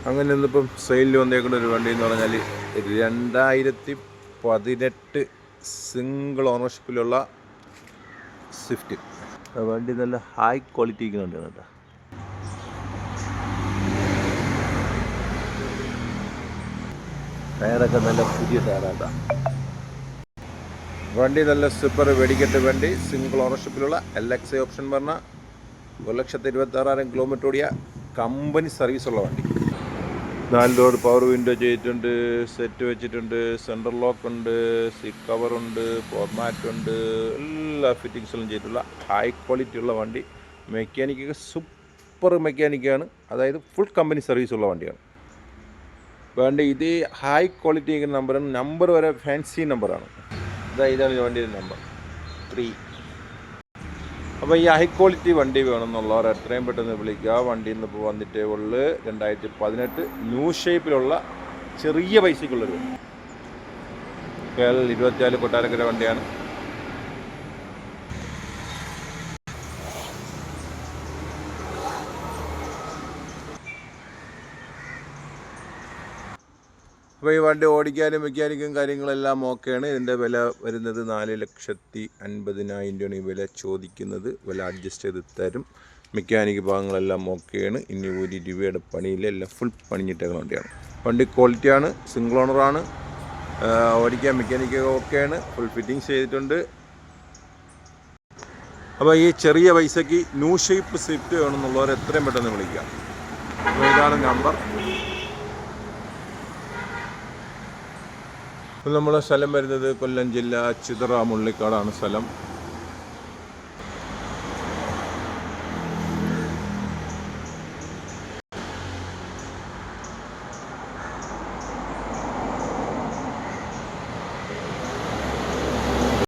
അങ്ങനെ ഇന്നിപ്പം സെയിലിൽ വന്നേക്കുന്ന ഒരു വണ്ടി എന്ന് പറഞ്ഞാൽ 2018 സിംഗിൾ ഓണർഷിപ്പിലുള്ള സ്വിഫ്റ്റ്. വണ്ടി നല്ല ഹൈ ക്വാളിറ്റിക്ക് വണ്ടിയാണ് കേട്ടോ. ടയറൊക്കെ നല്ല പുതിയ ടയറാട്ടാ. വണ്ടി നല്ല സൂപ്പർ വെടിക്കെട്ട് വണ്ടി, സിംഗിൾ ഓണർഷിപ്പിലുള്ള LXI ഓപ്ഷൻ പറഞ്ഞ 1,26,000 കിലോമീറ്റർ ഓടിയ കമ്പനി സർവീസുള്ള വണ്ടി. 4 ഡോർ പവർ വിൻഡോ ചെയ്തിട്ടുണ്ട്, സെറ്റ് വെച്ചിട്ടുണ്ട്, സെൻട്രൽ ലോക്ക് ഉണ്ട്, സീറ്റ് കവറുണ്ട്, ഫോർമാറ്റ് ഉണ്ട്, എല്ലാ ഫിറ്റിങ്സും ചെയ്തിട്ടുള്ള ഹൈ ക്വാളിറ്റി ഉള്ള വണ്ടി. മെക്കാനിക്കൊക്കെ സൂപ്പർ മെക്കാനിക്കാണ്, അതായത് ഫുൾ കമ്പനി സർവീസുള്ള വണ്ടിയാണ്. വണ്ടി ഇത് ഹൈ ക്വാളിറ്റി നമ്പർ വരെ ഫാൻസി നമ്പറാണ്. ഇതാണ് വണ്ടിയുടെ നമ്പർ 3. അപ്പോൾ ഈ ഹൈ ക്വാളിറ്റി വണ്ടി വേണമെന്നുള്ളവർ എത്രയും പെട്ടെന്ന് വിളിക്കുക. വണ്ടി ഇന്നിപ്പോൾ വന്നിട്ടേ ഉള്ളു. 2018 ന്യൂ ഷേപ്പിലുള്ള ചെറിയ പൈസയ്ക്കുള്ളൊരു വണ്ടി. KL 24 കൊട്ടാരക്കര വണ്ടിയാണ്. അപ്പോൾ ഈ വണ്ടി ഓടിക്കാനും മെക്കാനിക്കും കാര്യങ്ങളെല്ലാം ഓക്കെയാണ്. ഇതിൻ്റെ വില വരുന്നത് 4,50,000 രൂപയാണ് ഈ വില ചോദിക്കുന്നത്. വില അഡ്ജസ്റ്റ് ചെയ്ത് തരും. മെക്കാനിക് ഭാഗങ്ങളെല്ലാം ഓക്കെയാണ്. ഇനി 1 രൂപയുടെ പണിയില്ല, എല്ലാം ഫുൾ പണിഞ്ഞിട്ടേക്കുന്ന വണ്ടിയാണ്. വണ്ടി ക്വാളിറ്റിയാണ്, സിംഗിൾ ഓണറാണ്, ഓടിക്കാൻ മെക്കാനിക്ക് ഓക്കെയാണ്, ഫുൾ ഫിറ്റിങ്സ് ചെയ്തിട്ടുണ്ട്. അപ്പോൾ ഈ ചെറിയ പൈസയ്ക്ക് ന്യൂ ഷേപ്പ് സ്വിഫ്റ്റ് വേണമെന്നുള്ളവർ എത്രയും പെട്ടെന്ന് വിളിക്കാം. അപ്പോൾ ഇതാണ് നമ്പർ. നമ്മുടെ സ്ഥലം വരുന്നത് കൊല്ലം ജില്ല ചിതറ മുള്ളിക്കാടാണ് സ്ഥലം.